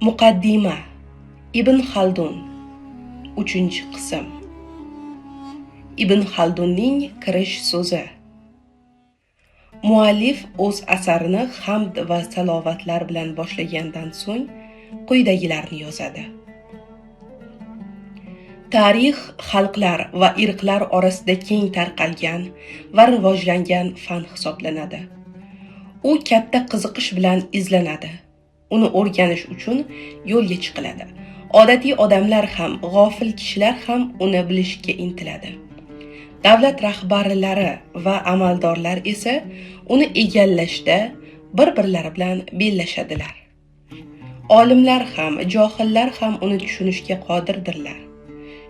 Muqaddima Ibn Xaldun 3-qism. Ibn Xaldunning kirish so'zi. Muallif o'z asarini hamd va salovatlar bilan boshlagandan so'ng quyidagilarni yozadi. Tarix xalqlar va irqlar orasida keng tarqalgan va rivojlangan fan hisoblanadi. U katta qiziqish bilan izlanadi. Uni o'rganish uchun yo'lga chiqiladi. Odatiy odamlar ham, g'ofil kishilar ham uni bilishga intiladi. Davlat rahbarlari va amaldorlar esa uni egallashda bir-birlari bilan bellashadilar. Olimlar ham, johillar ham uni tushunishga qodirdirlar.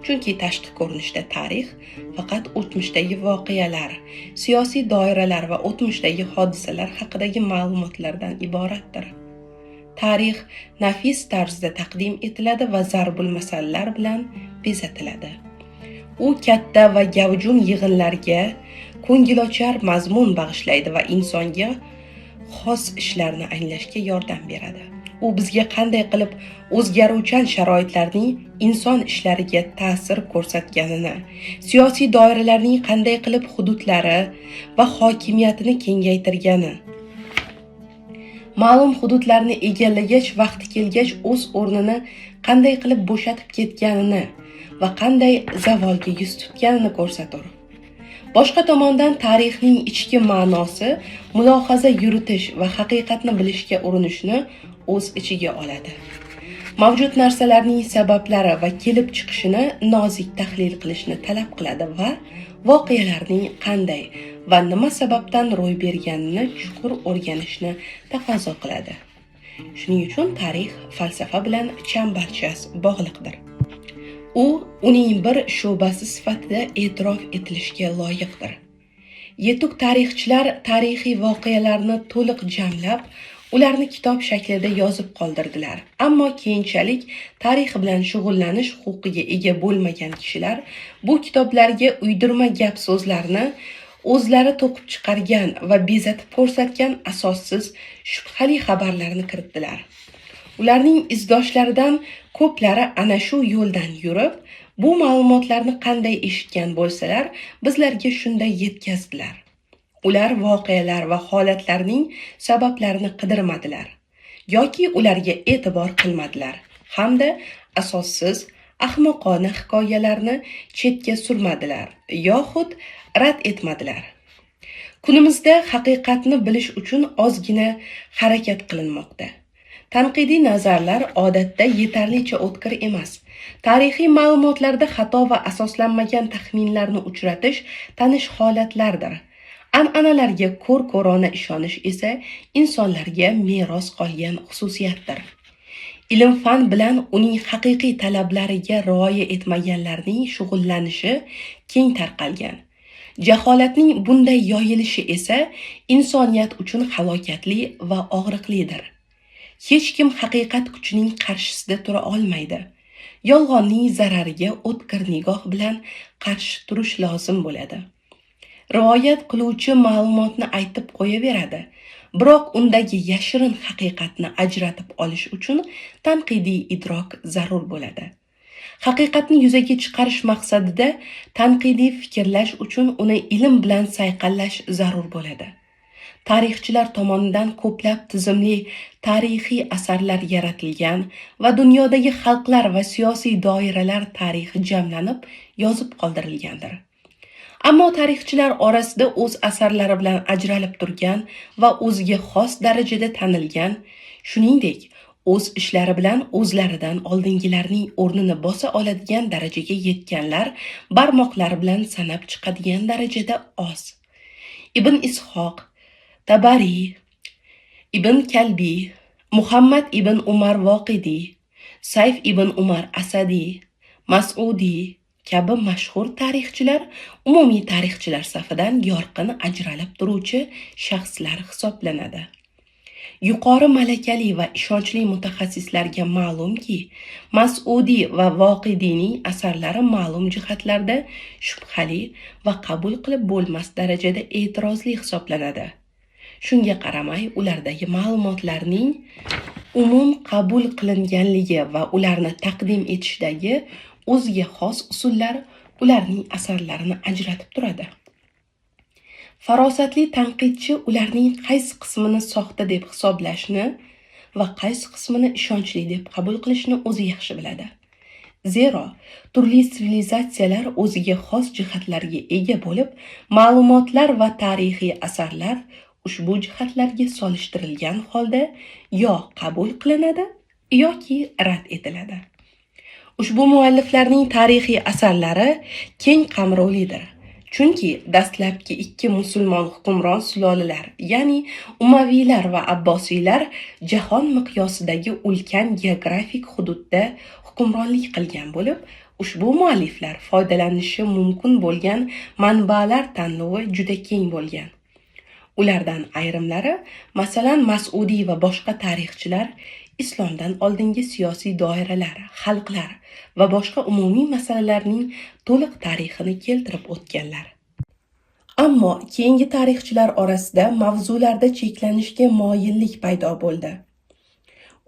Chunki tashqi ko'rinishda tarix faqat o'tmishdagi voqealar, siyosiy doiralar va o'tmishdagi hodisalar haqidagi ma'lumotlardan iboratdir. Tarix nafis tarzda taqdim etiladi va zarbul masallar bilan bezatiladi. U katta va gavjum yig'inlarga ko'ngilochar mazmun bag'ishlaydi va insonga xos ishlarni anglashga yordam beradi. U bizga qanday qilib o'zgaruvchan sharoitlarning inson ishlariga ta'sir ko'rsatganini, siyosiy doiralarning qanday qilib hududlari va hokimiyatini kengaytirgani, ma'lum hududlarni egallagach vaqti kelgach o'z o'rnini qanday qilib bo'shatib ketganini va qanday zavolga yuz tutganini ko'rsatur. Boshqa tomondan tarixning ichki ma'nosi mulohaza yuritish va haqiqatni bilishga urinishni o'z ichiga oladi. Mavjud narsalarning sabablari va kelib chiqishini nozik tahlil qilishni talab qiladi va voqealarning qanday va nima sababdan ro'y berganini chuqur o'rganishni taqozo qiladi. Shuning uchun tarix falsafa bilan chambarchas bog'liqdir. U uning bir sho'basi sifatida e'tirof etilishga loyiqdir. Yetuk tarixchilar tarixiy voqealarni to'liq jamlab, ularni kitob shaklida yozib qoldirdilar. Ammo keyinchalik tarix bilan shug'ullanish huquqiga ega bo'lmagan kishilar bu kitoblarga uydirma gap so'zlarni o'zlari to'qib chiqargan va bezatib ko'rsatgan asossiz, shubhali xabarlarni kiritdilar. Ularning izdoshlaridan ko'plari ana shu yo'ldan yurib, bu ma'lumotlarni qanday eshitgan bo'lsalar, bizlarga shunday yetkazdilar. Ular voqealar va holatlarning sabablarini qidirmadilar yoki ularga e'tibor qilmadilar hamda asossiz, ahmoqona hikoyalarni chetga surmadilar yoxud rad etmadilar. Kunimizda haqiqatni bilish uchun ozgina harakat qilinmoqda. Tanqidiy nazarlar odatda yetarlicha o'tkir emas. Tarixiy ma'lumotlarda xato va asoslanmagan taxminlarni uchratish tanish holatlardir. An'analarga ko'r-ko'rona ishonish esa insonlarga meros qolgan xususiyatdir. Ilm-fan bilan uning haqiqiy talablariga rioya etmaganlarning shug'ullanishi keng tarqalgan. Jaholatning bunday yoyilishi esa insoniyat uchun halokatli va og'riqlidir. Hech kim haqiqat kuchining qarshisida tura olmaydi. Yolg'onning zarariga o'tkir nigoh bilan qarshi turish lozim bo'ladi. Rivoyat qiluvchi ma'lumotni aytib qo'yaveradi, biroq undagi yashirin haqiqatni ajratib olish uchun tanqidiy idrok zarur bo'ladi. Haqiqatni yuzaga chiqarish maqsadida tanqidiy fikrlash uchun uni ilm bilan sayqallash zarur bo'ladi. Tarixchilar tomonidan ko'plab tizimli tarixiy asarlar yaratilgan va dunyodagi xalqlar va siyosiy doiralar tarixi jamlanib, yozib qoldirilgandir. Ammo tarixchilar orasida o'z asarlari bilan ajralib turgan va o'ziga xos darajada tanilgan, shuningdek, o'z ishlari bilan o'zlaridan oldingilarning o'rnini bosa oladigan darajaga yetganlar barmoqlari bilan sanab chiqadigan darajada oz. Ibn Ishoq, Tabari, Ibn Kalbi, Muhammad ibn Umar Voqidiy, Sayf ibn Umar Asadi, Mas'udi kabi mashhur tarixchilar umumiy tarixchilar safidan yorqin ajralib turuvchi shaxslar hisoblanadi. Yuqori malakali va ishonchli mutaxassislarga ma'lumki, Mas'udi va Voqidiyning asarlari ma'lum jihatlarda shubhali va qabul qilib bo'lmas darajada e'tirozli hisoblanadi. Shunga qaramay, ulardagi ma'lumotlarning umum qabul qilinganligi va ularni taqdim etishdagi o'ziga xos usullar ularning asarlarini ajratib turadi. Farosatli tanqidchi ularning qaysi qismini soxta deb hisoblashni va qaysi qismini ishonchli deb qabul qilishni o'zi yaxshi biladi. Zero, turli sivilizatsiyalar o'ziga xos jihatlarga ega bo'lib, ma'lumotlar va tarixiy asarlar ushbu jihatlarga solishtirilgan holda yo qabul qilinadi yoki rad etiladi. Ushbu mualliflarning tarixiy asarlari keng qamrovlidir. Chunki dastlabki ikki musulmon hukmron sulolalar, ya'ni Umaviylar va Abbosiylar jahon miqyosidagi ulkan geografik hududda hukmronlik qilgan bo'lib, ushbu mualliflar foydalanishi mumkin bo'lgan manbalar tanlovi juda keng bo'lgan. Ulardan ayrimlari, masalan, Mas'udiy va boshqa tarixchilar islomdan oldingi siyosiy doiralar, xalqlar va boshqa umumiy masalalarning to'liq tarixini keltirib o'tganlar. Ammo keyingi tarixchilar orasida mavzularda cheklanishga moyillik paydo bo'ldi.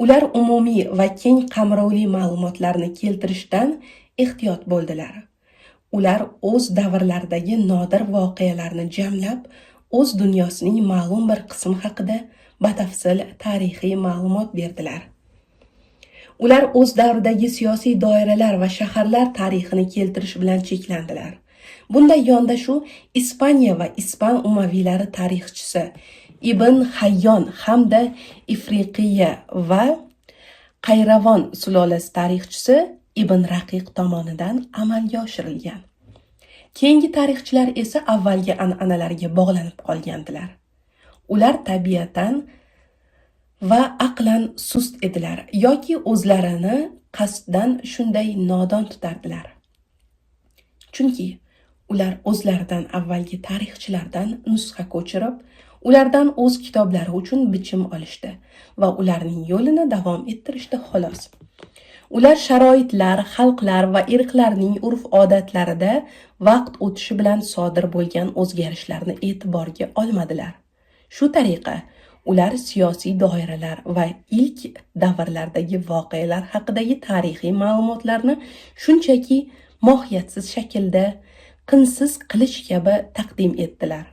Ular umumiy va keng qamrovli ma'lumotlarni keltirishdan ehtiyot bo'ldilar. Ular o'z davrlaridagi nodir voqealarni jamlab, o'z dunyosining ma'lum bir qismi haqida batafsil tarixiy ma'lumot berdilar. Ular o'z davridagi siyosiy doiralar va shaharlar tarixini keltirish bilan cheklandilar. Bunday yondashuv Ispaniya va Ispan umaviylari tarixchisi Ibn Hayyon hamda Ifriqiya va Qayravon sulolasi tarixchisi Ibn Raqiq tomonidan amalga oshirilgan. Keyingi tarixchilar esa avvalgi an'analarga bog'lanib qolgandilar. Ular tabiatan va aqlan sust edilar yoki o'zlarini qasddan shunday nodon tutardilar. Chunki ular o'zlaridan avvalgi tarixchilardan nusxa ko'chirib, ulardan o'z kitoblari uchun bichim olishdi va ularning yo'lini davom ettirishdi xolos. Ular sharoitlar, xalqlar va irqlarning urf-odatlarida vaqt o'tishi bilan sodir bo'lgan o'zgarishlarni e'tiborga olmadilar. Shu tariqa ular siyosiy doiralar va ilk davrlardagi voqealar haqidagi tarixiy ma'lumotlarni shunchaki mohiyatsiz shaklda qinsiz qilich kabi taqdim etdilar.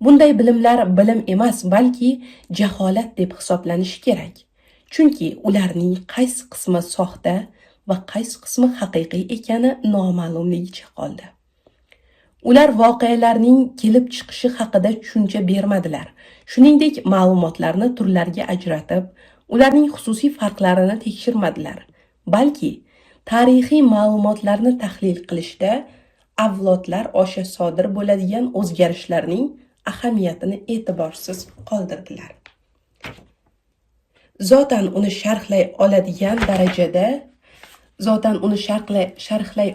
Bunday bilimlar bilim emas, balki jaholat deb hisoblanishi kerak. Chunki ularning qaysi qismi soxta va qaysi qismi haqiqiy ekani noma'lumligicha qoldi. Ular voqealarning kelib chiqishi haqida tushuncha bermadilar. Shuningdek, ma'lumotlarni turlarga ajratib, ularning xususiy farqlarini tekshirmadilar. Balki tarixiy ma'lumotlarni tahlil qilishda avlodlar osha sodir bo'ladigan o'zgarishlarning ahamiyatini e'tiborsiz qoldirdilar. Zotan uni sharhlay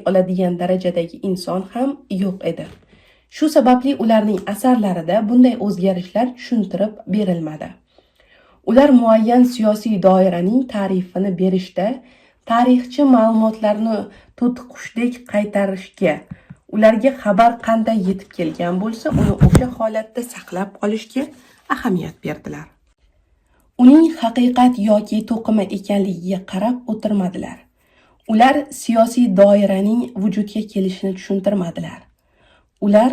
oladigan darajadagi inson ham yo'q edi. Shu sababli ularning asarlarida bunday o'zgarishlar tushuntirib berilmadi. Ular muayyan siyosiy doiraning ta'rifini berishda tarixchi ma'lumotlarni to'tiqushdek qaytarishga, ularga xabar qanday yetib kelgan bo'lsa, uni o'sha holatda saqlab qolishga ahamiyat berdilar. Uning haqiqat yoki to'qima ekanligiga qarab o'tirmadilar. Ular siyosiy doiraning vujudga kelishini tushuntirmadilar. Ular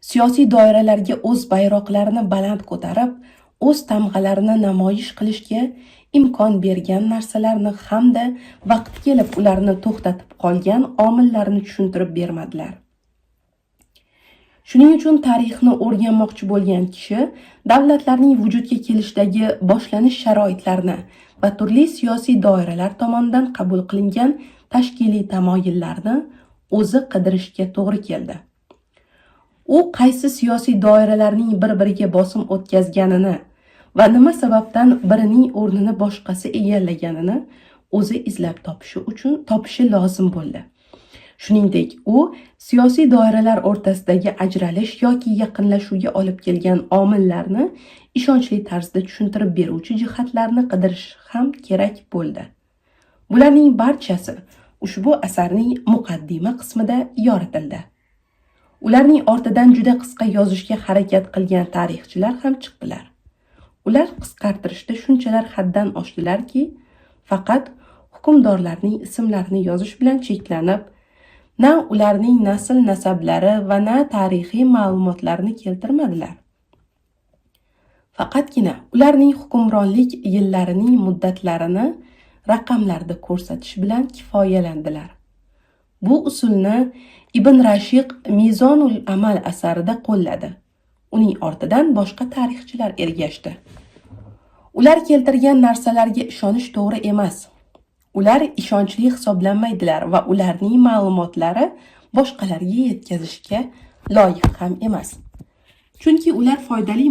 siyosiy doiralarga o'z bayroqlarini baland ko'tarib, o'z tamg'alarini namoyish qilishga imkon bergan narsalarni hamda vaqti kelib ularni to'xtatib qolgan omillarni tushuntirib bermadilar. Shuning uchun tarixni o'rganmoqchi bo'lgan kishi davlatlarning vujudga kelishidagi boshlanish sharoitlarini va turli siyosiy doiralar tomonidan qabul qilingan tashkiliy tamoyillarni o'zi qidirishga to'g'ri keldi. U qaysi siyosiy doiralarning bir-biriga bosim o'tkazganini va nima sababdan birining o'rnini boshqasi egallaganini o'zi izlab topishi lozim bo'ldi. Shuningdek, u siyosiy doiralar o'rtasidagi ajralish yoki yaqinlashuvga olib kelgan omillarni ishonchli tarzda tushuntirib beruvchi jihatlarni qidirish ham kerak bo'ldi. Bularning barchasi ushbu asarning muqaddima qismida yoritildi. Ularning ortidan juda qisqa yozishga harakat qilgan tarixchilar ham chiqdilar. Ular qisqartirishda shunchalar haddan oshdilarki, faqat hukmdorlarning ismlarini yozish bilan cheklanib, na ularning nasl nasablari va na tarixiy ma'lumotlarini keltirmadilar. Faqatgina ularning hukmronlik yillarining muddatlarini raqamlarda ko'rsatish bilan kifoyalandilar. Bu usulni Ibn Rashiq Mizonul Amal asarida qo'lladi. Uning ortidan boshqa tarixchilar ergashdi. Ular keltirgan narsalarga ishonish to'g'ri emas. Ular ishonchli hisoblanmaydilar va ularning ma'lumotlari boshqalarga yetkazishga loyiq ham emas. Chunki ular foydali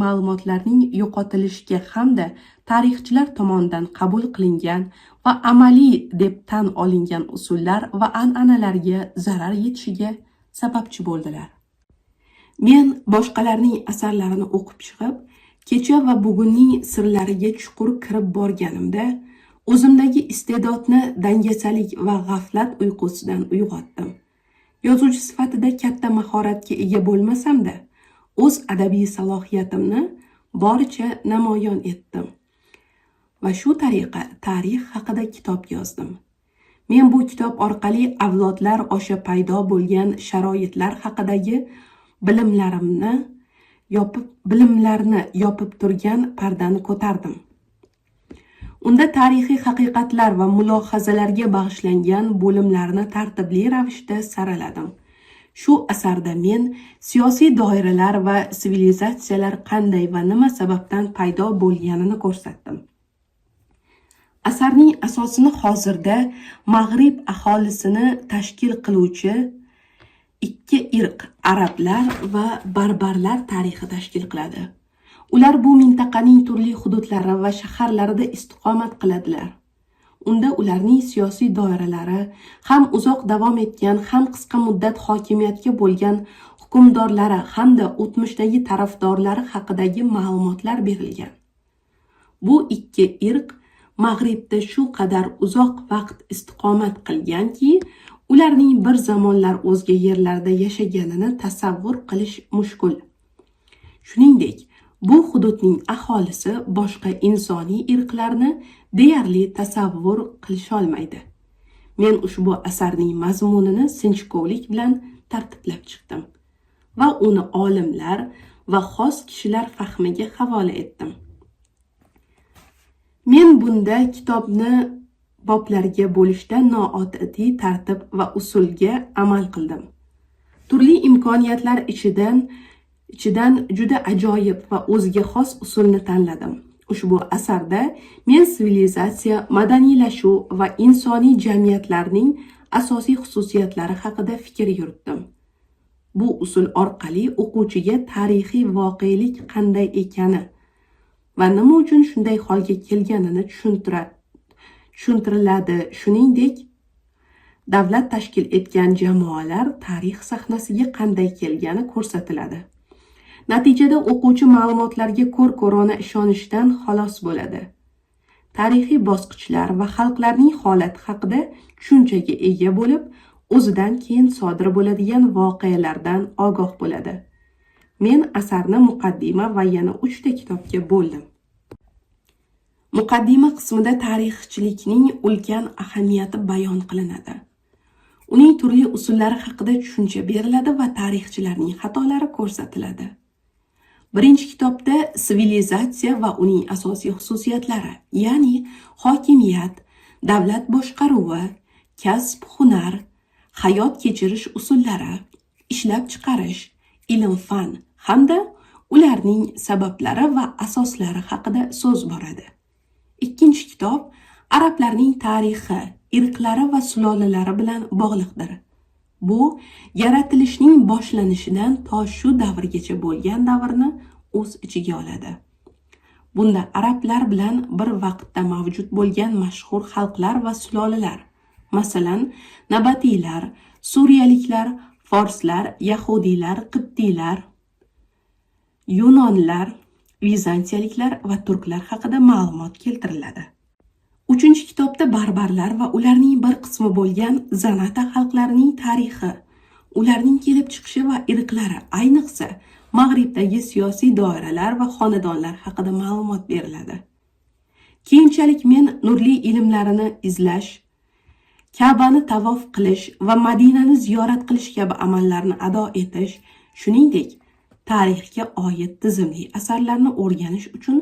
ma'lumotlarning yo'qotilishiga hamda tarixchilar tomonidan qabul qilingan va amaliy deb tan olingan usullar va an'analarga zarar yetishiga sababchi bo'ldilar. Men boshqalarning asarlarini o'qib chiqib, kecha va bugunning sirlariga chuqur kirib borganimda, o'zimdagi iste'dodni dangasalik va g'aflat uyqusidan uyg'otdim. Yozuvchi sifatida katta mahoratga ega bo'lmasam-da, o'z adabiy salohiyatimni boricha namoyon etdim. Va shu tariqa tarix haqida kitob yozdim. Men bu kitob orqali avlodlar osha paydo bo'lgan sharoitlar haqidagi bilimlarni yopib turgan pardani ko'tardim. Unda tarixiy haqiqatlar va mulohazalarga bag'ishlangan bo'limlarni tartibli ravishda saraladim. Shu asarda men siyosiy doiralar va sivilizatsiyalar qanday va nima sababdan paydo bo'lganini ko'rsatdim. Asarning asosini hozirda Mag'rib aholisini tashkil qiluvchi ikki irq, arablar va barbarlar tarixi tashkil qiladi. Ular bu mintaqaning turli hududlari va shaharlarida istiqomat qiladilar. Unda ularning siyosiy doiralari, ham uzoq davom etgan, ham qisqa muddat hokimiyatga bo'lgan hukmdorlari hamda o'tmishdagi tarafdorlari haqidagi ma'lumotlar berilgan. Bu ikki irq Mag'ribda shu qadar uzoq vaqt istiqomat qilganki, ularning bir zamonlar o'zga yerlarda yashaganini tasavvur qilish mushkul. Shuningdek, bu hududning aholisi boshqa insoniy irqlarni deyarli tasavvur qilisholmaydi. Men ushbu asarning mazmunini sinchkovlik bilan tartiblab chiqdim va uni olimlar va xos kishilar fahmiga havola etdim. Men bunda kitobni boblarga bo'lishda noodatiy tartib va usulga amal qildim. Turli imkoniyatlar ichidan juda ajoyib va o'ziga xos usulni tanladim. Ushbu asarda men sivilizatsiya, madaniylashuv va insoniy jamiyatlarning asosiy xususiyatlari haqida fikr yuritdim. Bu usul orqali o'quvchiga tarixiy voqelik qanday ekani va nima uchun shunday holga kelganini tushuntiriladi. Shuningdek, davlat tashkil etgan jamoalar tarix sahnasiga qanday kelgani ko'rsatiladi. Natijada o'quvchi ma'lumotlarga ko'r-ko'rona ishonishdan xalos bo'ladi. Tarixiy bosqichlar va xalqlarning holati haqida tushunchaga ega bo'lib, o'zidan keyin sodir bo'ladigan voqealardan ogoh bo'ladi. Men asarni muqaddima va yana 3 ta kitobga bo'ldim. Muqaddima qismida tarixchilikning ulkan ahamiyati bayon qilinadi. Uning turli usullari haqida tushuncha beriladi va tarixchilarning xatolari ko'rsatiladi. Birinchi kitobda sivilizatsiya va uning asosiy xususiyatlari, ya'ni hokimiyat, davlat boshqaruvi, kasb, hunar, hayot kechirish usullari, ishlab chiqarish, ilm-fan hamda ularning sabablari va asoslari haqida so'z boradi. Ikkinchi kitob arablarning tarixi, irqlari va sulolalari bilan bog'liqdir. Bu yaratilishning boshlanishidan to shu davrgacha bo'lgan davrni o'z ichiga oladi. Bunda arablar bilan bir vaqtda mavjud bo'lgan mashhur xalqlar va sulolalar, masalan, nabatiylar, suriyaliklar, forslar, yahudiylar, qibtiylar, yunonlar, vizantiyaliklar va turklar haqida ma'lumot keltiriladi. Uchinchi kitobda barbarlar va ularning bir qismi bo'lgan zanata xalqlarining tarixi, ularning kelib chiqishi va irqlari, ayniqsa Mag'ribdagi siyosiy doiralar va xonadonlar haqida ma'lumot beriladi. Keyinchalik men nurli ilmlarini izlash, Ka'bani tavof qilish va Madinani ziyorat qilish kabi amallarni ado etish, shuningdek, tarixga oid tizimli asarlarni o'rganish uchun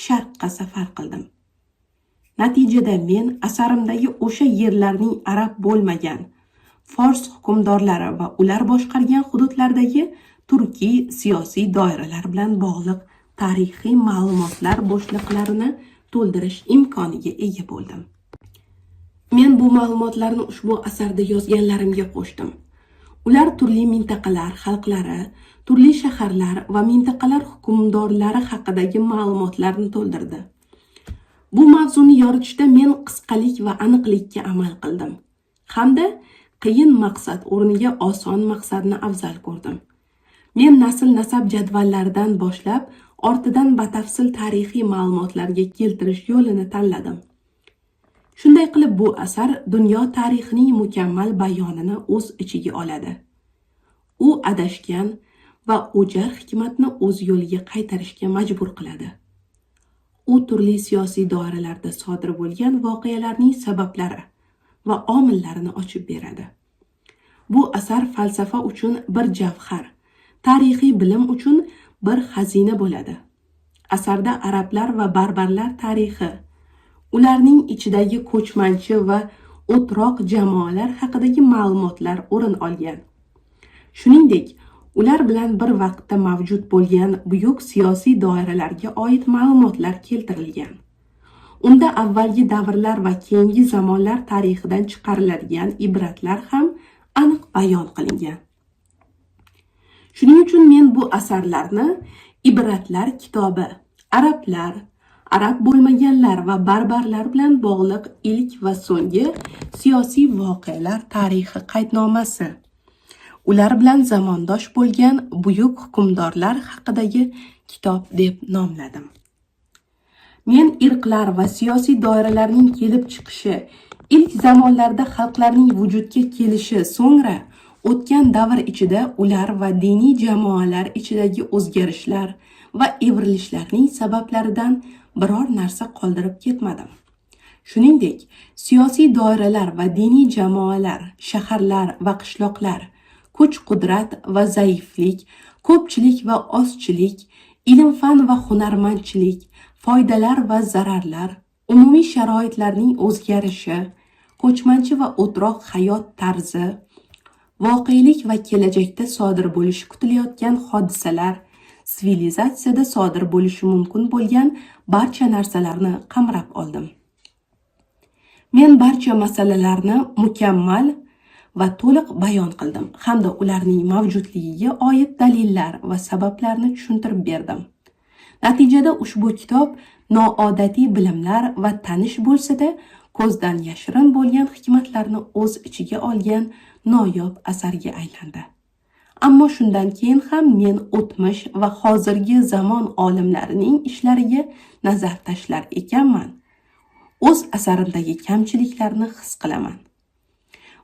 Sharqqa safar qildim. Natijada men asarimdagi o'sha yerlarning arab bo'lmagan, fors hukmdorlari va ular boshqargan hududlardagi turkiy siyosiy doiralar bilan bog'liq tarixiy ma'lumotlar bo'shliqlarini to'ldirish imkoniga ega bo'ldim. Men bu ma'lumotlarni ushbu asarda yozganlarimga qo'shdim. Ular turli mintaqalar xalqlari, turli shaharlar va mintaqalar hukmdorlari haqidagi ma'lumotlarni to'ldirdi. Bu mavzuni yoritishda men qisqalik va aniqlikka amal qildim, hamda qiyin maqsad o'rniga oson maqsadni afzal ko'rdim. Men nasl-nasab jadvallaridan boshlab, ortidan batafsil tarixiy ma'lumotlarga keltirish yo'lini tanladim. Shunday qilib bu asar dunyo tarixining mukammal bayonini o'z ichiga oladi. U adashgan va o'jar hikmatni o'z yo'liga qaytarishga majbur qiladi. U turli siyosiy doiralarda sodir bo'lgan voqealarning sabablari va omillarini ochib beradi. Bu asar falsafa uchun bir javhar, tarixiy bilim uchun bir xazina bo'ladi. Asarda arablar va barbarlar tarixi, ularning ichidagi ko'chmanchi va o'troq jamoalar haqidagi ma'lumotlar o'rin olgan. Shuningdek, ular bilan bir vaqtda mavjud bo'lgan buyuk siyosiy doiralarga oid ma'lumotlar keltirilgan. Unda avvalgi davrlar va keyingi zamonlar tarixidan chiqariladigan ibratlar ham aniq bayon qilingan. Shuning uchun men bu asarlarni Ibratlar kitobi, arablar, arab bo'lmaganlar va barbarlar bilan bog'liq ilk va so'nggi siyosiy voqealar tarixi qaydnomasi, ular bilan zamondosh bo'lgan buyuk hukmdorlar haqidagi kitob deb nomladim. Men irqlar va siyosiy doiralarning kelib chiqishi, ilk zamonlarda xalqlarning vujudga kelishi, so'ngra o'tgan davr ichida ular va diniy jamoalar ichidagi o'zgarishlar va evrilishlarning sabablaridan biror narsa qoldirib ketmadim. Shuningdek, siyosiy doiralar va diniy jamoalar, shaharlar va qishloqlar, kuch-qudrat va zaiflik, ko'pchilik va ozchilik, ilm-fan va hunarmandchilik, foydalar va zararlar, umumiy sharoitlarning o'zgarishi, ko'chmanchi va o'troq hayot tarzi, voqelik va kelajakda sodir bo'lishi kutilayotgan hodisalar, sivilizatsiyada sodir bo'lishi mumkin bo'lgan barcha narsalarni qamrab oldim. Men barcha masalalarni mukammal va to'liq bayon qildim, hamda ularning mavjudligiga oid dalillar va sabablarni tushuntirib berdim. Natijada ushbu kitob noodatiy bilimlar va tanish bo'lsa-da, ko'zdan yashirin bo'lgan hikmatlarni o'z ichiga olgan noyob asarga aylandi. Ammo shundan keyin ham men o'tmish va hozirgi zamon olimlarining ishlariga nazar tashlar ekanman. O'z asarimdagi kamchiliklarni his qilaman.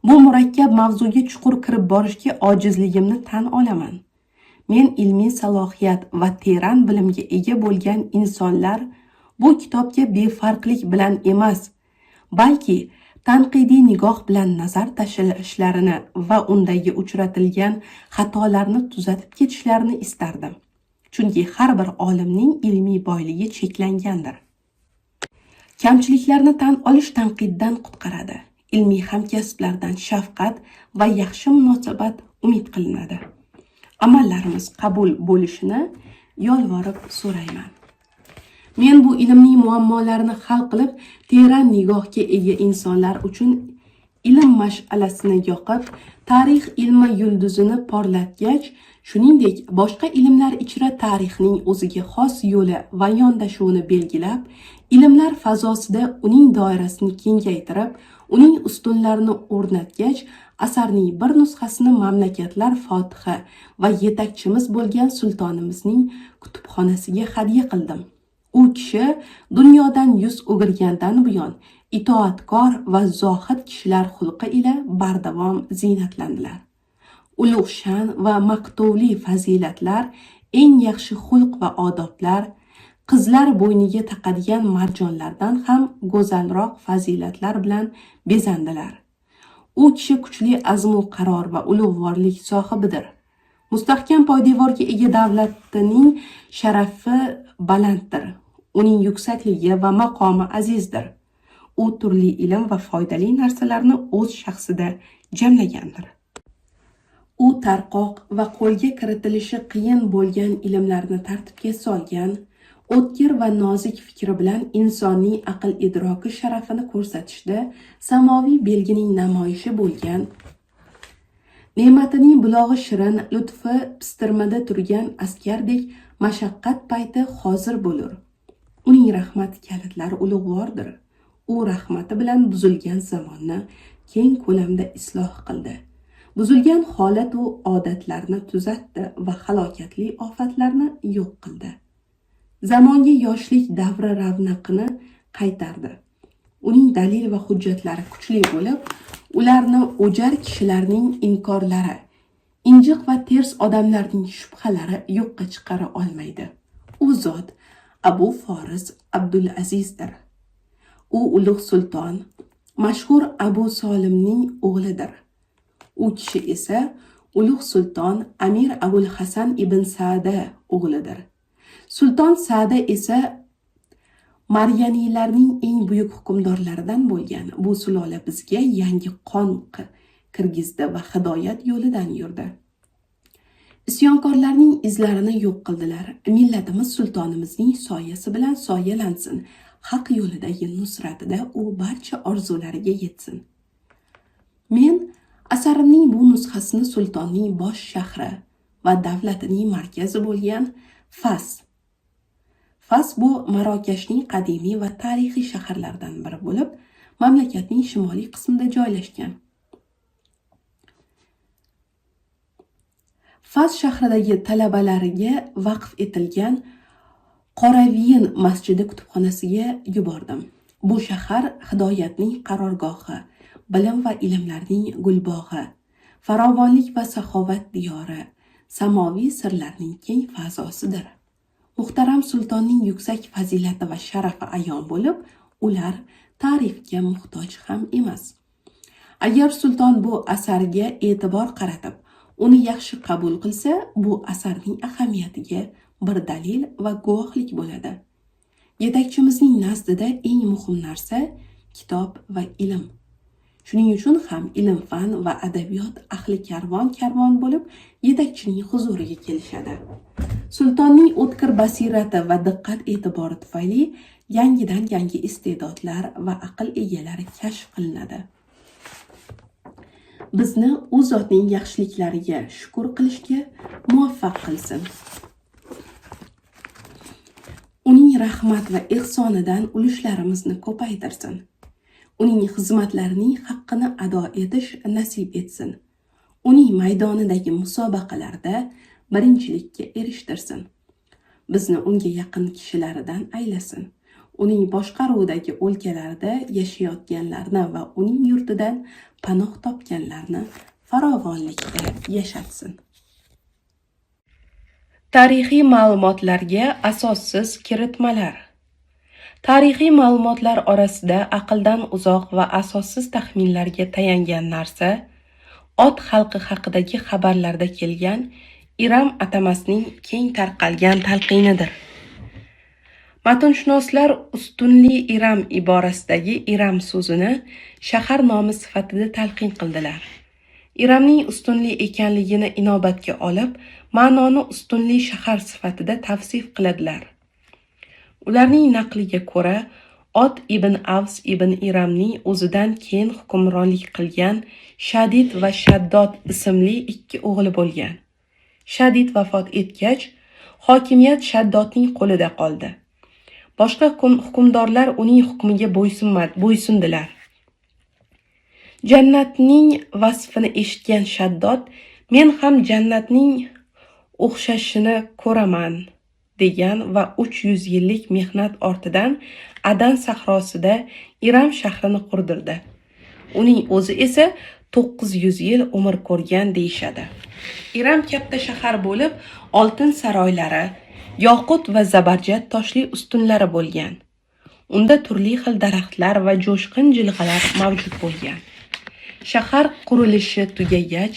Bu murakkab mavzuga chuqur kirib borishga ojizligimni tan olaman. Men ilmiy salohiyat va teran bilimga ega bo'lgan insonlar bu kitobga befarqlik bilan emas, balki tanqidiy nigoh bilan nazar tashlashlarini va undagi uchratilgan xatolarni tuzatib ketishlarini istardim. Chunki har bir olimning ilmiy boyligi cheklangandir. Kamchiliklarni tan olish tanqiddan qutqaradi. Ilmiy hamkasblardan shafqat va yaxshi munosabat umid qilinadi. Amallarimiz qabul bo'lishini yolvorib so'rayman. Men bu ilmning muammolarini hal qilib, teran nigohga ega insonlar uchun ilm mash'alasini yoqib, tarix ilmi yulduzini porlatgach, shuningdek, boshqa ilmlar ichra tarixning o'ziga xos yo'li va yondashuvini belgilab, ilmlar fazosida uning doirasini kengaytirib, uning ustunlarini o'rnatgach, asarning bir nusxasini mamlakatlar fotihi va yetakchimiz bo'lgan sultonimizning kutubxonasiga hadya qildim. U kishi dunyodan yuz o'girgandan buyon itoatkor va zohid kishilar xulqi ila bardavom ziynatlandilar. Ulug' sha'an va maqtovli fazilatlar eng yaxshi xulq va odoblar, qizlar bo'yniga taqadigan marjonlardan ham go'zalroq fazilatlar bilan bezandilar. U kishi kuchli azmu qaror va ulug'vorlik sohibidir. Mustahkam poydevorga ega davlatining sharafi balanddir. Uning yuksakligi va maqomi azizdir. U turli ilm va foydali narsalarni o'z shaxsida jamlagandir. U tarqoq va qo'lga kiritilishi qiyin bo'lgan ilmlarni tartibga solgan, o'tkir va nozik fikri bilan insonning aql idroki sharafini ko'rsatishda samoviy belgining namoyishi bo'lgan, ne'matining bulog'i shirin, lutfi pistirmada turgan askardek mashaqqat payti hozir bo'lur. Uning rahmati kalitlari ulug'vordir. U rahmati bilan buzilgan zamonni keng ko'lamda isloh qildi. Buzilgan holat u odatlarni tuzatdi va halokatli ofatlarni yo'q qildi. Zamonga yoshlik davri ravnaqini qaytardi. Uning dalil va hujjatlari kuchli bo'lib, ularni o'jar kishilarning inkorlari, injiq va ters odamlarning shubhalari yo'qqa chiqara olmaydi. U zot Abu Foriz Abdulazizdir. U ulug' sulton, mashhur Abu Solimning o'g'lidir. U kishi esa ulug' sulton Amir Abul Hasan ibn Sa'da o'g'lidir. Sulton Sa'da esa Maryaniylarning eng buyuk hukmdorlaridan bo'lgan. Bu sulola bizga yangi qon kirgizdi va hidoyat yo'lidan yurdi. Isyonkorlarning izlarini yo'q qildilar. Millatimiz sultonimizning soyasi bilan soyalansin. Haq yo'lidagi nusratida u barcha orzulariga yetsin. Men asarimning bu nusxasini sultonning bosh shahri va davlatining markazi bo'lgan Fas bu Marokashning qadimiy va tarixiy shaharlaridan biri bo'lib, mamlakatning shimoliy qismida joylashgan. Fas shahridagi talabalariga vaqf etilgan Qoraviyin masjidi kutubxonasiga yubordim. Bu shahar hidoyatning qarorgohi, bilim va ilmlarning gulbog'i, farovonlik va saxovat diyori, samoviy sirlarning keng fazosidir. Muhtaram sultonning yuksak fazilati va sharafi ayon bo'lib, ular ta'rifga muhtoj ham emas. Agar sulton bu asarga e'tibor qaratib, uni yaxshi qabul qilsa, bu asarning ahamiyatiga bir dalil va guvohlik bo'ladi. Yetakchimizning nazdida eng muhim narsa kitob va ilm. Shuning uchun ham ilm, fan va adabiyot ahli karvon bo'lib, yetakchining huzuriga kelishadi. Sultonning o'tkir basirati va diqqat e'tibori tufayli yangidan yangi iste'dodlar va aql egalari kashf qilinadi. Bizni u zotning yaxshiliklariga shukr qilishga muvaffaq qilsin. Uning rahmat va ihsonidan ulushlarimizni ko'paytirsin. Uning xizmatlarining haqqini ado etish nasib etsin. Uning maydonidagi musobaqalarda birinchilikka erishtirsin. Bizni unga yaqin kishilaridan aylasin. Uning boshqaruvidagi o'lkalarda yashayotganlarni va uning yurtidan panoh topganlarni farovonlikda yashatsin. Tarixiy ma'lumotlarga asossiz kiritmalar. Tarixiy ma'lumotlar orasida aqldan uzoq va asossiz taxminlarga tayangan narsa ot xalqi haqidagi xabarlarda kelgan Iram atamasining keng tarqalgan talqinidir. Matunshunoslar ustunli Iram iborasidagi Iram so'zini shahar nomi sifatida talqin qildilar. Iramning ustunli ekanligini inobatga olib, ma'noni ustunli shahar sifatida tavsif qiladilar. Ularning naqliga ko'ra, Ot ibn Avs ibn Iramning o'zidan keyin hukmronlik qilgan Shadid va Shaddod ismli ikki o'g'li bo'lgan. Shadid vafot etgach, hokimiyat Shaddodning qo'lida qoldi. Boshqa hukmdorlar uning hukmiga bo'ysundilar. Jannatning vasfini eshitgan Shaddod, men ham jannatning o'xshashini ko'raman degan va 300 yillik mehnat ortidan Adan sahrosida Iram shahrini qurdirdi. Uning o'zi esa 900 yil umr ko'rgan deyishadi. Iram katta shahar bo'lib, oltin saroylari, yoqut va zabarjad toshli ustunlari bo'lgan. Unda turli xil daraxtlar va jo'shqin jilg'alar mavjud bo'lgan. Shahar qurilishi tugagach,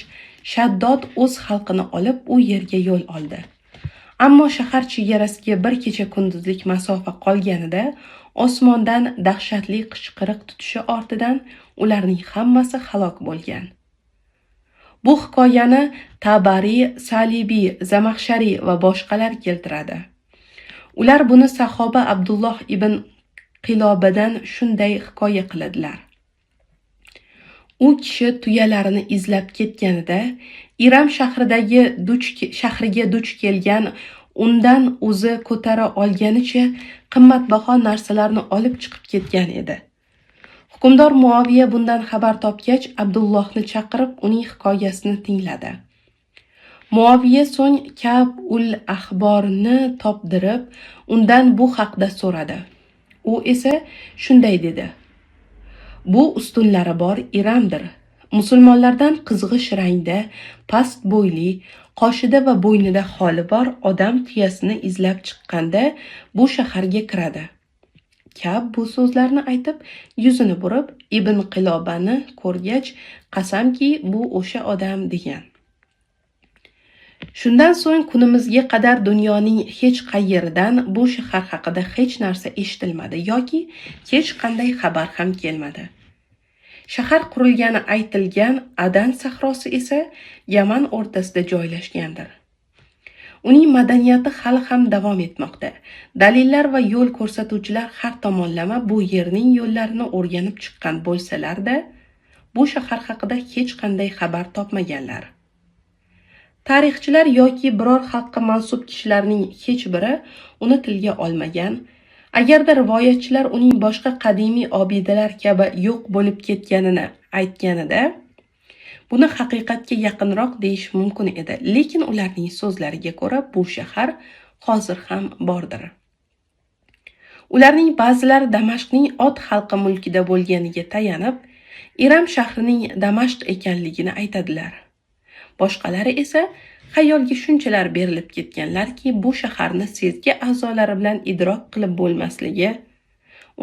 Shaddod o'z xalqini olib u yerga yo'l oldi. Ammo shahar chegarasiga bir kecha kunduzlik masofa qolganida osmondan dahshatli qichqiriq tutishi ortidan ularning hammasi halok bo'lgan. Bu hikoyani Tabari, Salibi, Zamaxshari va boshqalar keltiradi. Ular buni sahoba Abdulloh ibn Qilobadan shunday hikoya qiladilar. U kishi tuyalarini izlab ketganida Iram shahriga duch kelgan, undan o'zi ko'tara olganicha qimmatbaho narsalarni olib chiqib ketgan edi. Hukmdor Muaviya bundan xabar topgach, Abdullohni chaqirib, uning hikoyasini tingladi. Muaviya so'ng Ka'b ul Ahborni topdirib, undan bu haqda so'radi. U esa shunday dedi: Bu ustunlari bor Iramdir. Musulmonlardan qizg'ish rangda, past bo'yli, qoshida va bo'ynida xoli bor odam tuyasini izlab chiqqanda bu shaharga kiradi. Ka'b bu so'zlarni aytib, yuzini burib, Ibn Qilobani ko'rgach, qasamki, bu o'sha odam degan. Shundan so'ng kunimizga qadar dunyoning hech qayeridan bu shahar haqida hech narsa eshitilmadi yoki hech qanday xabar ham kelmadi. Shahar qurilgani aytilgan Adan sahrosi esa Yaman o'rtasida joylashgandir. Uning madaniyati hali ham davom etmoqda. Dalillar va yo'l ko'rsatuvchilar har tomonlama bu yerning yo'llarini o'rganib chiqqan bo'lsalar-da, bu shahar haqida hech qanday xabar topmaganlar. Tarixchilar yoki biror xalqqa mansub kishilarning hech biri uni tilga olmagan. Agarda rivoyatchilar uning boshqa qadimiy obidalar kabi yo'q bo'lib ketganini aytganida, buni haqiqatga yaqinroq deyish mumkin edi, lekin ularning so'zlariga ko'ra bu shahar hozir ham bordir. Ularning ba'zilari Damashqning ot xalqi mulkida bo'lganiga tayanib, Iram shahrining Damashq ekanligini aytadilar. Boshqalari esa xayolga shunchalar berilib ketganlarki, bu shaharni sezgi a'zolari bilan idrok qilib bo'lmasligi,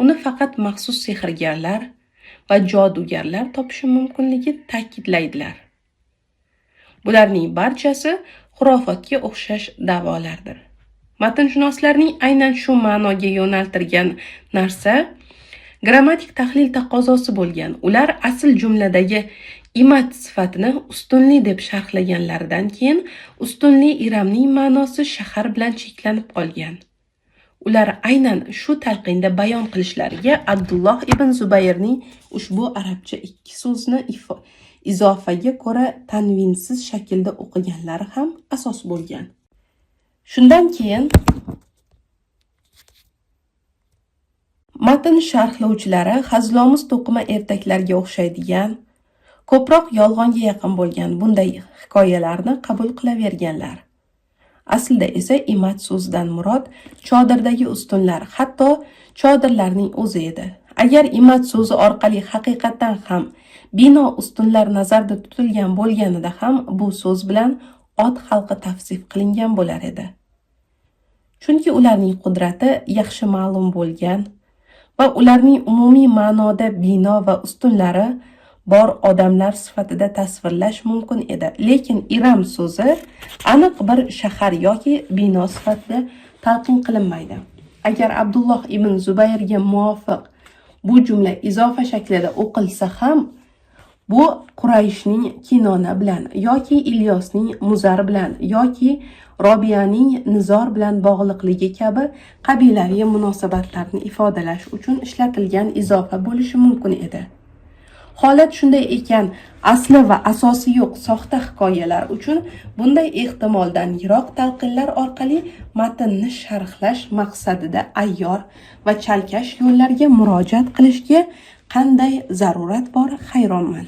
uni faqat maxsus sehrgarlar va jodugarlar topishi mumkinligi ta'kidlaydilar. Bularning barchasi xurofotga o'xshash da'volardir. Matinshunoslarning aynan shu ma'noga yo'naltirgan narsa grammatik tahlil taqozosi bo'lgan. Ular asl jumladagi imat sifatini ustunli deb sharhlaganlaridan keyin ustunli Iramning ma'nosi shahar bilan cheklanib qolgan. Ular aynan shu talqinda bayon qilishlariga Abdulloh ibn Zubayrning ushbu arabcha ikki so'zni izofaga ko'ra tanvinsiz shaklda o'qiganlari ham asos bo'lgan. Shundan keyin matn sharhlovchilari hazilomuz to'qima ertaklarga o'xshaydigan, ko'proq yolg'onga yaqin bo'lgan bunday hikoyalarni qabul qilaverganlar. Aslida esa imat so'zidan murod chodirdagi ustunlar, hatto chodirlarning o'zi edi. Agar imat so'zi orqali haqiqatan ham bino ustunlar nazarda tutilgan bo'lganida ham bu so'z bilan ot xalqi tavsif qilingan bo'lar edi. Chunki ularning qudrati yaxshi ma'lum bo'lgan va ularning umumiy ma'noda bino va ustunlari bor odamlar sifatida tasvirlash mumkin edi. Lekin Iram so'zi aniq bir shahar yoki bino sifatida talqin qilinmaydi. Agar Abdulloh ibn Zubayrga muvofiq bu jumla izofa shaklida o'qilsa ham, bu Qurayshning Kinona bilan yoki Ilyosning Muzar bilan yoki Robiyaning Nizor bilan bog'liqligi kabi qabilaviy munosabatlarni ifodalash uchun ishlatilgan izofa bo'lishi mumkin edi. Holat shunday ekan, asli va asosi yo'q soxta hikoyalar uchun bunday ehtimoldan yiroq talqinlar orqali matnni sharhlash maqsadida ayyor va chalkash yo'llarga murojaat qilishga qanday zarurat bor, hayronman.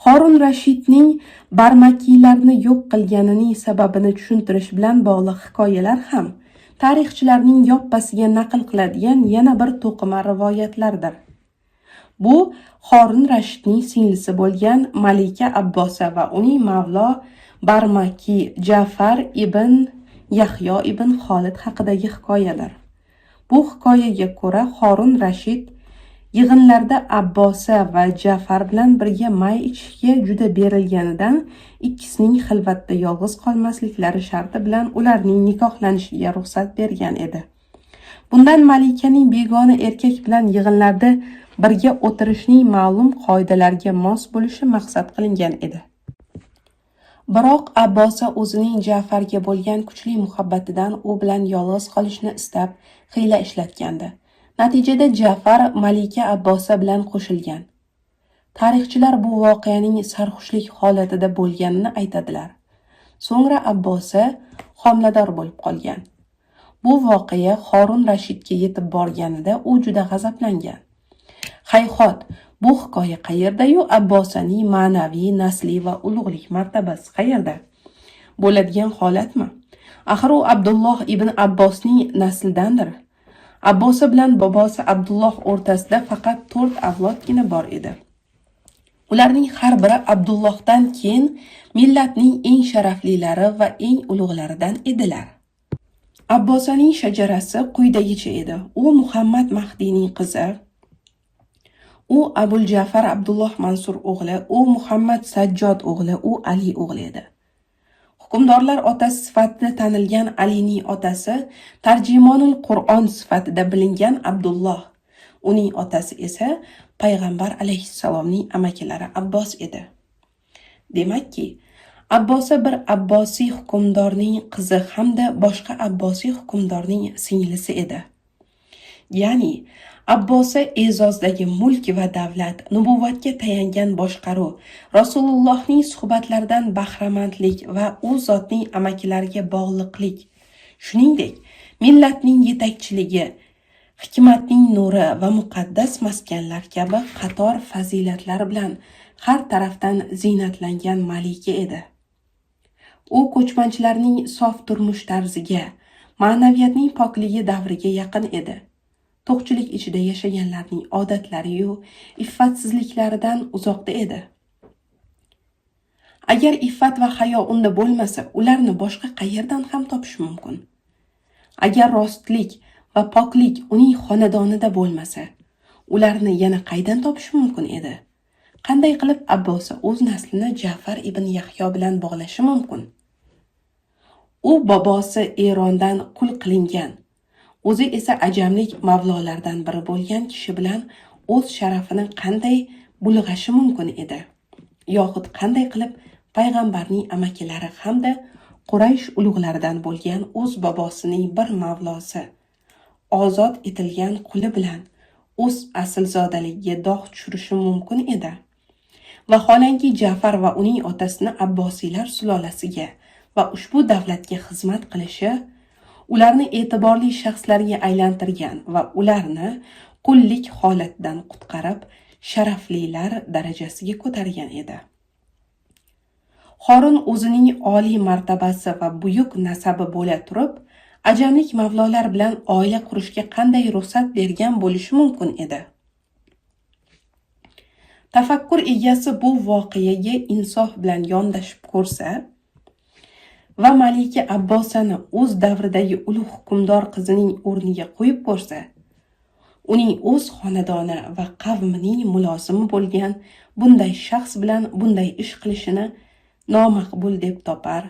Horun Rashidning Barmakiylarni yo'q qilganining sababini tushuntirish bilan bog'liq hikoyalar ham tarixchilarning yoppasiga naql qiladigan yana bir to'qima rivoyatlardir. Bu Xorin Rashidning singlisi bo'lgan Malika Abbosa va uning mavlo Barmaki Ja'far ibn Yahyo ibn Xolid haqidagi hikoyalar. Bu hikoyaga ko'ra Xorin Rashid yig'inlarda Abbosa va Ja'far bilan birga may ichishga juda berilganidan ikkisining xilvatda yolg'iz qolmasliklari sharti bilan ularning nikohlanishiga ruxsat bergan edi. Bundan Malikaning begona erkak bilan yig'inlarda birga o'tirishning ma'lum qoidalarga mos bo'lishi maqsad qilingan edi. Biroq Abbosa o'zining Ja'farga bo'lgan kuchli muhabbatidan u bilan yolg'iz qolishni istab, hiyla ishlatgandi. Natijada Ja'far Malika Abbosa bilan qo'shilgan. Tarixchilar bu voqeaning sarxushlik holatida bo'lganini aytadilar. So'ngra Abbosa homilador bo'lib qolgan. Bu voqea Xorin Rashidga yetib borganida u juda g'azablangan. Hayhot, bu hikoya qayerda-yu Abbosaning ma'naviy, nasliy va ulug'lik martabasi qayerda? Bo'ladigan holatmi? Axir u Abdulloh ibn Abbosning naslidandir. Abbosa bilan bobosi Abdulloh o'rtasida faqat 4 avlodgina bor edi. Ularning har biri Abdullohdan keyin millatning eng sharaflilari va eng ulug'laridan edilar. Abbosaning shajarasi quyidagicha edi. U Muhammad Mahdiyning qizi, u Abul Ja'far Abdulloh Mansur o'g'li, u Muhammad Sajjod o'g'li, u Ali o'g'li edi. Hukmdorlar otasi sifatida tanilgan Alining otasi tarjimonul Qur'on sifatida bilingan Abdulloh. Uning otasi esa payg'ambar alayhissalomning amakilari Abbos edi. Demakki, Abbosa bir Abbosiy hukmdorning qizi hamda boshqa Abbosiy hukmdorning singlisi edi. Ya'ni Abbosa e'zozdagi mulk va davlat, nubuvvatga tayangan boshqaruv, Rasulullohning suhbatlaridan bahramandlik va u zotning amakilariga bog'liqlik, shuningdek, millatning yetakchiligi, hikmatning nuri va muqaddas maskanlar kabi qator fazilatlar bilan har tarafdan ziynatlangan malika edi. U ko'chmanchilarning sof turmush tarziga, ma'naviyatning pokligi davriga yaqin edi. To'qchilik ichida yashaganlarning odatlari-yu iffatsizliklaridan uzoqda edi. Agar iffat va hayo unda bo'lmasa, ularni boshqa qayerdan ham topish mumkin? Agar rostlik va poklik uning xonadonida bo'lmasa, ularni yana qaydan topish mumkin edi? Qanday qilib Abbosa o'z naslini Ja'far ibn Yahyo bilan bog'lashi mumkin? U bobosi Erondan qul qilingan, o'zi esa ajamlik mavlolardan biri bo'lgan kishi bilan o'z sharafini qanday bulg'ashi mumkin edi? Yoxud qanday qilib payg'ambarning amakilari hamda Quraysh ulug'laridan bo'lgan o'z bobosining bir mavlosi, ozod etilgan quli bilan o'z aslzodaligiga dog' tushirishi mumkin edi? Vaholanki Ja'far va uning otasini Abbosiylar sulolasiga va ushbu davlatga xizmat qilishi ularni e'tiborli shaxslarga aylantirgan va ularni qullik holatidan qutqarib, sharaflilar darajasiga ko'targan edi. Xorin o'zining oliy martabasi va buyuk nasabi bo'la turib, ajamlik mavlolar bilan oila qurishga qanday ruxsat bergan bo'lishi mumkin edi? Tafakkur egasi bu voqeaga insof bilan yondashib ko'rsa va Malika Abbosani o'z davridagi ulug' hukmdor qizining o'rniga qo'yib ko'rsa, uning o'z xonadoni va qavmining mulozimi bo'lgan bunday shaxs bilan bunday ish qilishini nomaqbul deb topar,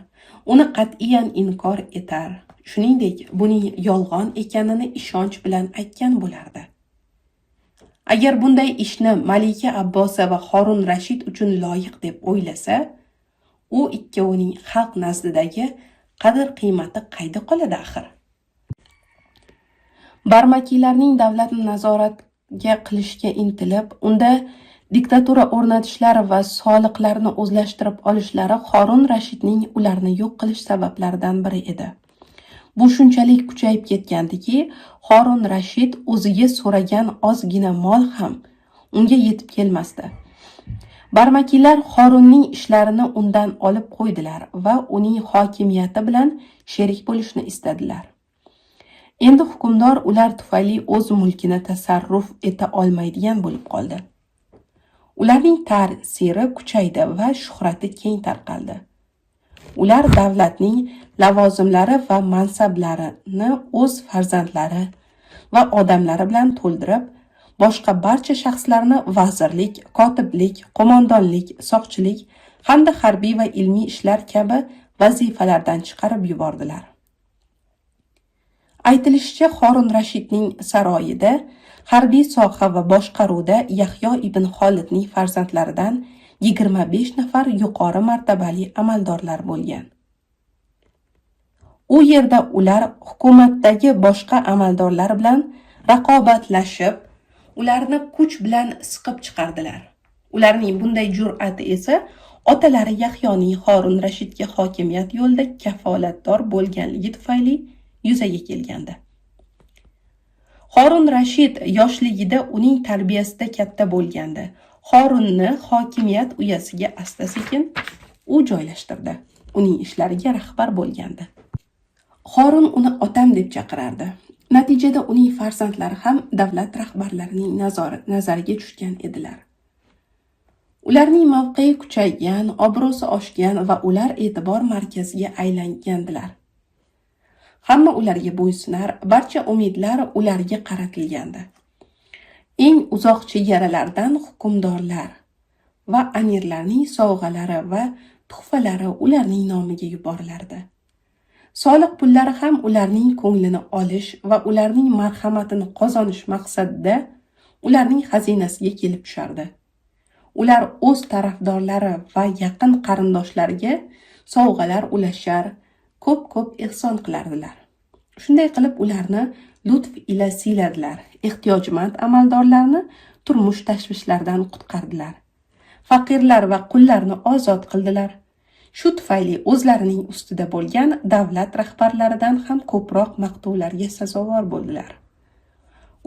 uni qat'iyan inkor etar, shuningdek buning yolg'on ekanini ishonch bilan aytgan bo'lardi. Agar bunday ishni Malika Abbosa va Xorin Rashid uchun loyiq deb o'ylasa, u ikkovining xalq nazdidagi qadr-qiymati qayda qoladi axir? Barmakiylarning davlatni nazoratga qilishga intilib, unda diktatura o'rnatishlari va soliqlarni o'zlashtirib olishlari Xorin Rashidning ularni yo'q qilish sabablaridan biri edi. Bu shunchalik kuchayib ketgandiki, Xorin Rashid o'ziga so'ragan ozgina mol ham unga yetib kelmasdi. Barmakiylar Xorinning ishlarini undan olib qo'ydilar va uning hokimiyati bilan sherik bo'lishni istadilar. Endi hukmdor ular tufayli o'z mulkini tasarruf eta olmaydigan bo'lib qoldi. Ularning ta'siri kuchaydi va shuhrati keng tarqaldi. Ular davlatning lavozimlari va mansablarini o'z farzandlari va odamlari bilan to'ldirib, boshqa barcha shaxslarni vazirlik, kotiblik, qo'mondonlik, soqchilik hamda harbiy va ilmiy ishlar kabi vazifalardan chiqarib yubordilar. Aytilishicha, Horun Rashidning saroyida, harbiy soha va boshqaruvda Yahyo ibn Xolidning farzandlaridan 25 nafar yuqori martabali amaldorlar bo'lgan. U yerda ular hukumatdagi boshqa amaldorlar bilan raqobatlashib, ularni kuch bilan siqib chiqardilar. Ularning bunday jur'ati esa otalari Yahyoning Horun Rashidga hokimiyat yo'lida kafolatdor bo'lganligi tufayli yuzaga kelgandi. Horun Rashid yoshligida uning tarbiyasida katta bo'lgandi. Horunni hokimiyat uyasiga asta-sekin u joylashtirdi. Uning ishlariga rahbar bo'lgandi. Horun uni otam deb chaqirardi. Natijada uning farzandlari ham davlat rahbarlarining nazariga tushgan edilar. Ularning mavqei kuchaygan, obro'si oshgan va ular e'tibor markaziga aylangandilar. Hamma ularga bo'ysunar, barcha umidlar ularga qaratilgandi. Eng uzoq chegaralardan hukmdorlar va amirlarning sovg'alari va tuhfalari ularning nomiga yuborilardi. Soliq pullari ham ularning ko'nglini olish va ularning marhamatini qozonish maqsadida ularning xazinasiga kelib tushardi. Ular o'z tarafdorlari va yaqin qarindoshlariga sovg'alar ulashar, ko'p ehson qilardilar. Shunday qilib ularni lutf ila siyladilar. Ehtiyojmand amaldorlarni turmush tashvishlaridan qutqardilar. Faqirlar va qullarni ozod qildilar. Shu tufayli o'zlarining ustida bo'lgan davlat rahbarlaridan ham ko'proq maqtovlarga sazovor bo'ldilar.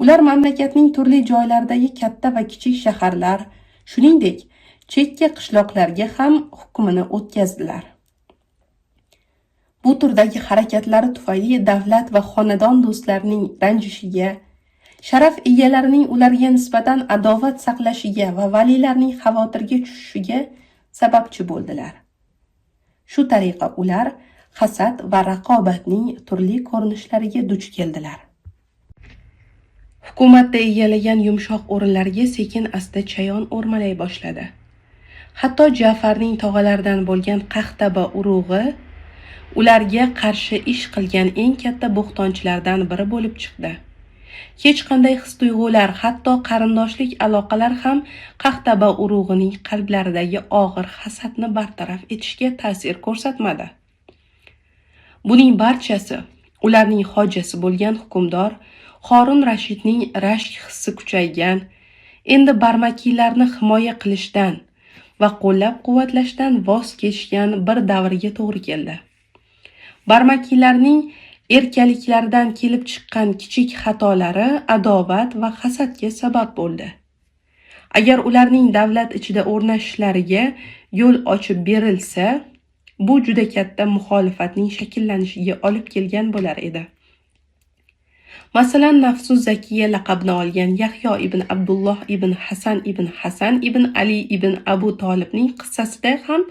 Ular mamlakatning turli joylaridagi katta va kichik shaharlar, shuningdek, chekka qishloqlarga ham hukmini o'tkazdilar. Bu turdagi harakatlari tufayli davlat va xonadon do'stlarining ranjishiga, sharaf egalarining ularga nisbatan adovat saqlashiga va valiylarning xavotirga tushishiga sababchi bo'ldilar. Shu tariqa ular hasad va raqobatning turli ko'rinishlariga duch keldilar. Hukumatda egallagan yumshoq o'rinlarga sekin-asta chayon o'rmalay boshladi. Hatto Jafarning tog'alaridan bo'lgan Qahtaba urug'i ularga qarshi ish qilgan eng katta bo'xtonchilardan biri bo'lib chiqdi. Hech qanday his-tuyg'ular, hatto qarindoshlik aloqalar ham Qahtaba urug'ining qalblaridagi og'ir hasadni bartaraf etishga ta'sir ko'rsatmadi. Buning barchasi ularning hojasi bo'lgan hukmdor Horun Rashidning rashk hissi kuchaygan, endi barmakiylarni himoya qilishdan va qo'llab-quvvatlashdan voz kechgan bir davrga to'g'ri keldi. Barmakiylarning erkaliklaridan kelib chiqqan kichik xatolari adovat va hasadga sabab bo'ldi. Agar ularning davlat ichida o'rnashishlariga yo'l ochib berilsa, bu juda katta muxolifatning shakllanishiga olib kelgan bo'lar edi. Masalan, Nafsu Zakiya laqabni olgan Yahyo ibn Abdulloh ibn Hasan ibn Ali ibn Abu Tolibning qissasida ham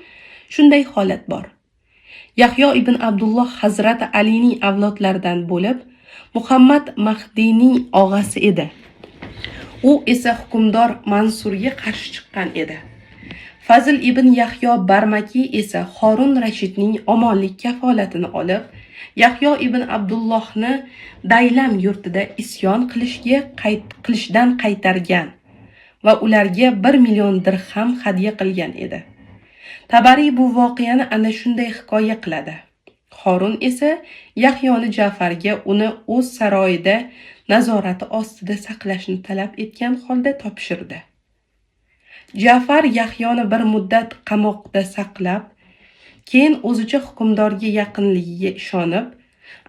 shunday holat bor. Yahyo ibn Abdulloh Hazrat Alining avlodlaridan bo'lib, Muhammad Mahdiyning og'asi edi. U esa hukmdor Mansurga qarshi chiqqan edi. Fazl ibn Yahyo Barmaki esa Horun Rashidning omonlik kafolatini olib, Yahyo ibn Abdullohni Daylam yurtida isyon qilishdan qaytargan va ularga 1 million dirham hadya qilgan edi. Tabariy bu voqeani ana shunday hikoya qiladi. Horun esa Yahyoni Jafarga uni o'z saroyida nazorati ostida saqlashni talab etgan holda topshirdi. Jafar Yahyoni bir muddat qamoqda saqlab, keyin o'zicha hukmdorga yaqinligiga ishonib,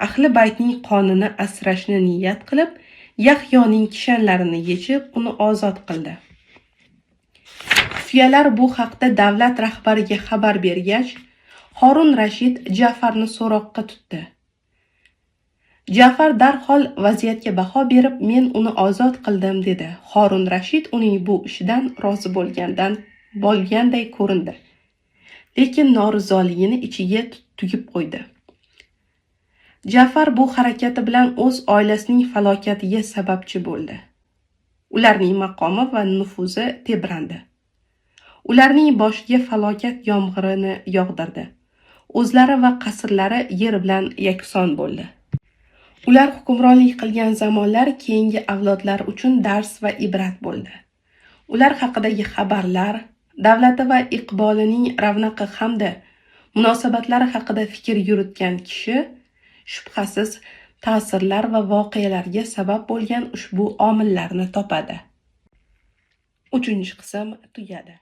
ahli baytning qonini asrashni niyat qilib, Yahyoning kishanlarini yechib, uni ozod qildi. Xufiyalar bu haqda davlat rahbariga xabar bergach, Horun Rashid Jafarni so'roqqa tutdi. Ja'far darhol vaziyatga baho berib, men uni ozod qildim dedi. Horun Rashid uning bu ishidan rozi bo'lganday ko'rindi, lekin norizoligini ichiga tugib qo'ydi. Ja'far bu harakati bilan o'z oilasining falokatiga sababchi bo'ldi. Ularning maqomi va nufuzi tebrandi. Ularning boshiga falokat yomg'irini yog'dirdi. O'zlari va qasrlari yer bilan yakson bo'ldi. Ular hukmronlik qilgan zamonlar keyingi avlodlar uchun dars va ibrat bo'ldi. Ular haqidagi xabarlar, davlati va iqbolining ravnaqi hamda munosabatlari haqida fikr yuritgan kishi shubhasiz ta'sirlar va voqealarga sabab bo'lgan ushbu omillarni topadi. 3-qism tugadi.